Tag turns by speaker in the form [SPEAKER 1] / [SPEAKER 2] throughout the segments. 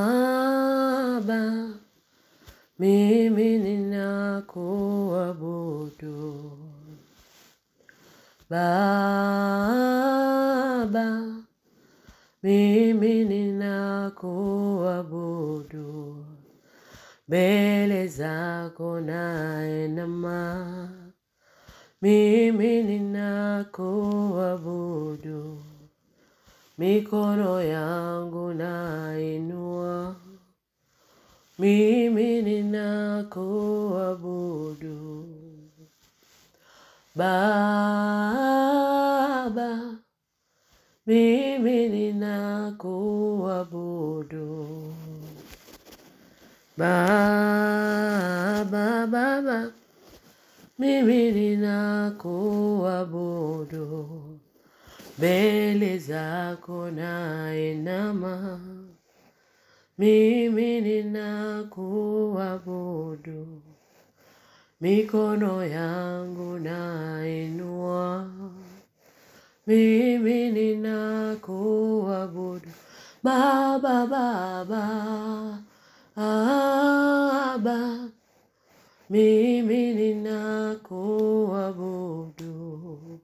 [SPEAKER 1] Baba, mimi ninakuabudu. Baba, mimi ninakuabudu. Mbele zako nainama, mimi ninakuabudu. Mikono yangu nainua, mimi ninakuabudu. Baba, mimi ninakuabudu. Baba, mimi ninakuabudu. Mbele zako nainama, mimi ninakuabudu. Mikono yangu nainua, mimi ninakuabudu. Baba, mimi ninakuabudu.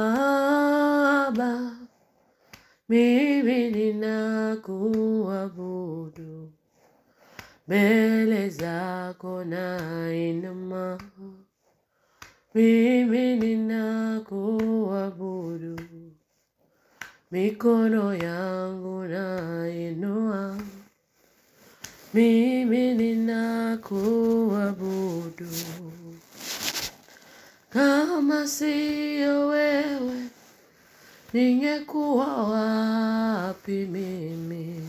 [SPEAKER 1] Baba, mimi ninakuabudu. Mbele zako nainama, mimi ninakuabudu. Mikono yangu nainua, mimi ninakuabudu. Kama siyo wewe, ningekuwa wapi mimi?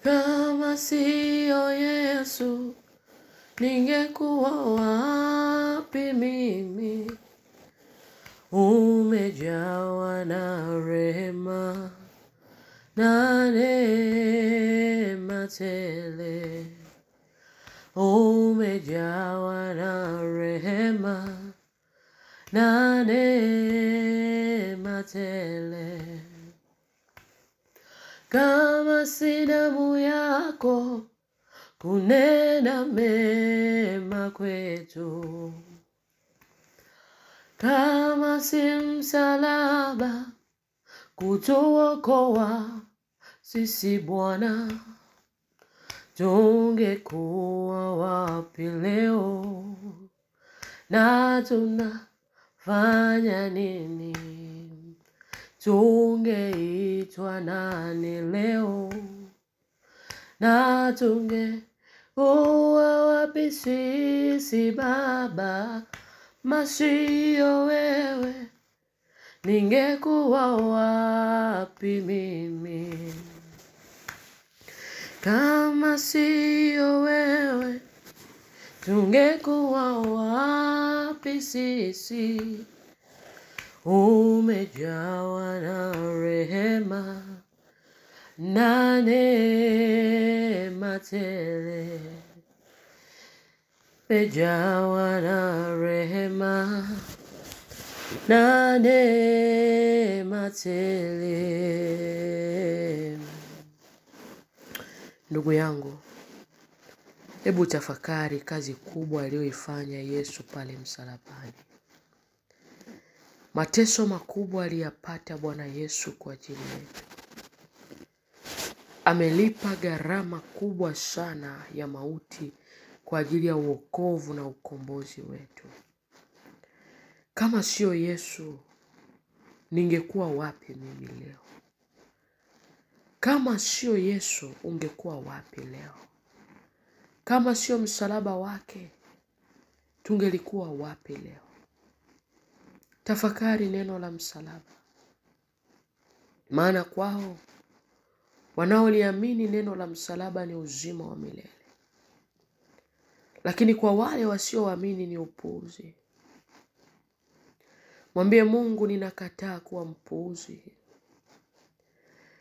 [SPEAKER 1] Kama siyo Yesu, ningekuwa wapi mimi? Umejawa na rehema na neema tele. Umejawa na rehema na neema tele. Kama si damu yako kunena mema kwetu, kama si msalaba kutuokoa sisi Bwana, tungekuwa wapi leo? Na tunafanya nini? Tungeitwa nani leo? Na tungekuwa wapi sisi Baba? Masiyo wewe, ningekuwa wapi mimi? Kama siyo wewe, tungekuwa wapi sisi? Umejawa na rehema na neema tele. Umejawa na rehema na neema tele. Ndugu yangu, hebu tafakari kazi kubwa aliyoifanya Yesu pale msalabani. Mateso makubwa aliyapata Bwana Yesu kwa ajili yetu. Amelipa gharama kubwa sana ya mauti kwa ajili ya wokovu na ukombozi wetu. Kama sio Yesu, ningekuwa wapi mimi leo? Kama sio Yesu, ungekuwa wapi leo? Kama sio msalaba wake, tungelikuwa wapi leo? Tafakari neno la msalaba. Maana kwao wanaoliamini neno la msalaba ni uzima wa milele. Lakini kwa wale wasioamini ni upuuzi. Mwambie Mungu, ninakataa kuwa mpuuzi.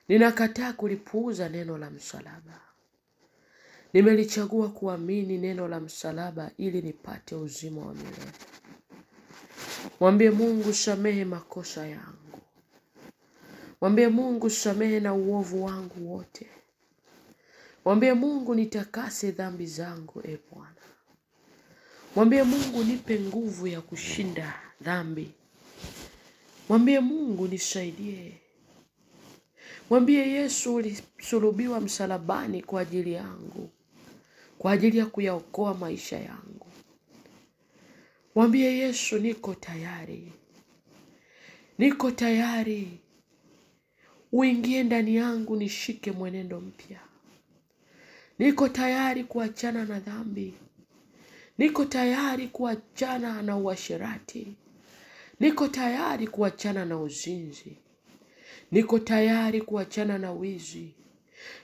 [SPEAKER 1] Ninakataa kulipuuza neno la msalaba. Nimelichagua kuamini neno la msalaba ili nipate uzima wa milele. Mwambie Mungu, samehe makosa yangu. Mwambie Mungu, samehe na uovu wangu wote. Mwambie Mungu, nitakase dhambi zangu, Bwana. Mwambie Mungu, nipe nguvu ya kushinda dhambi. Mwambie Mungu, nisaidie. Mwambie Yesu, ulisulubiwa msalabani kwa ajili yangu, kwa ajili ya kuyaokoa maisha yangu. Mwambie Yesu, niko tayari. Niko tayari. Uingie ndani yangu, nishike mwenendo mpya. Niko tayari kuachana na dhambi. Niko tayari kuachana na uasherati. Niko tayari kuachana na uzinzi. Niko tayari kuachana na wizi.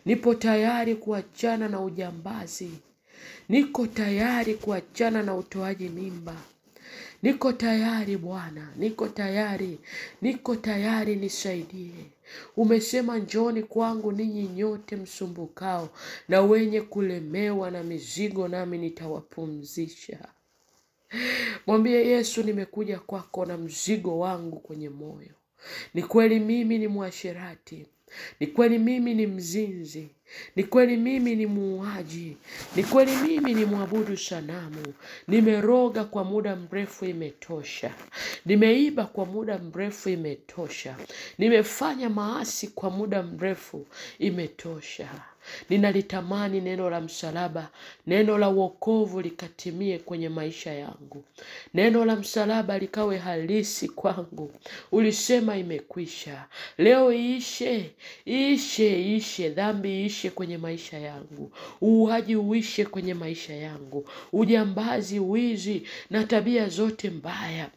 [SPEAKER 1] Nipo tayari kuachana na ujambazi. Niko tayari kuachana na utoaji mimba. Niko tayari Bwana, niko tayari. Niko tayari, nisaidie. Umesema, njoni kwangu ninyi nyote msumbukao na wenye kulemewa na mizigo, nami nitawapumzisha. Mwambie Yesu, nimekuja kwako na mzigo wangu kwenye moyo. Ni kweli mimi ni mwasherati. Ni kweli mimi ni mzinzi. Ni kweli mimi ni muuaji. Ni kweli mimi ni mwabudu sanamu. Nimeroga kwa muda mrefu, imetosha. Nimeiba kwa muda mrefu, imetosha. Nimefanya maasi kwa muda mrefu, imetosha. Ninalitamani neno la msalaba, neno la wokovu likatimie kwenye maisha yangu. Neno la msalaba likawe halisi kwangu. Ulisema imekwisha. Leo iishe dhambi, iishe kwenye maisha yangu. Uuaji uishe kwenye maisha yangu. Ujambazi, wizi na tabia zote mbaya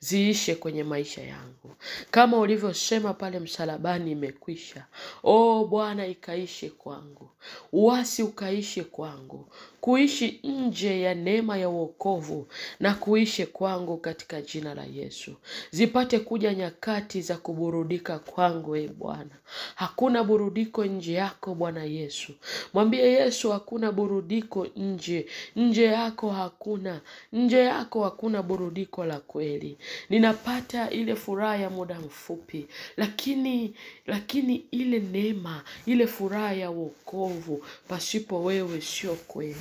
[SPEAKER 1] ziishe kwenye maisha yangu. Kama ulivyosema pale msalabani, imekwisha. Bwana, ikaishe kwangu. Uasi ukaishe kwangu. Kuishi nje ya neema ya wokovu na kuishe kwangu katika jina la Yesu. Zipate kuja nyakati za kuburudika kwangu, Bwana. Hakuna burudiko nje yako, Bwana Yesu. Mwambie Yesu, hakuna burudiko nje yako hakuna. Nje yako hakuna burudiko la kweli. Ninapata ile furaha ya muda mfupi, lakini ile neema, ile furaha ya wokovu pasipo wewe sio kweli.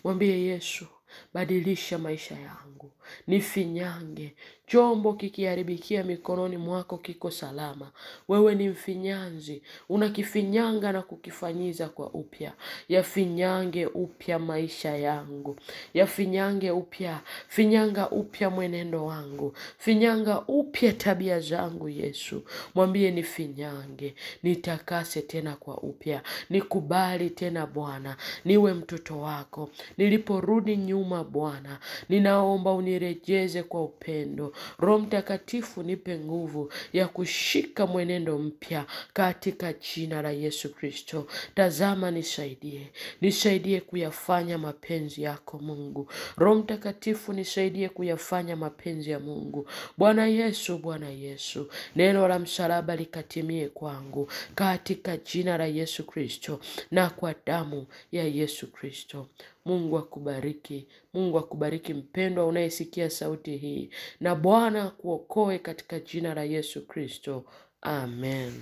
[SPEAKER 1] Mwambie Yesu, badilisha maisha yangu. Nifinyange. Chombo kikiharibikia mikononi mwako kiko salama. Wewe ni mfinyanzi. Unakifinyanga na kukifanyiza kwa upya. Yafinyange upya maisha yangu. Yafinyange upya. Finyanga upya mwenendo wangu. Finyanga upya tabia zangu, Yesu. Mwambie nifinyange. Nitakase tena kwa upya. Nikubali tena Bwana. Niwe mtoto wako. Niliporudi nyuma Bwana, ninaomba unirejeze kwa upendo. Roho Mtakatifu, nipe nguvu ya kushika mwenendo mpya katika jina la Yesu Kristo. Tazama, nisaidie kuyafanya mapenzi yako Mungu. Roho Mtakatifu, nisaidie kuyafanya mapenzi ya Mungu. Bwana Yesu, neno la msalaba likatimie kwangu katika jina la Yesu Kristo na kwa damu ya Yesu Kristo. Mungu akubariki. Mungu akubariki mpendwa unayesikia sauti hii, na Bwana kuokoe katika jina la Yesu Kristo. Amen.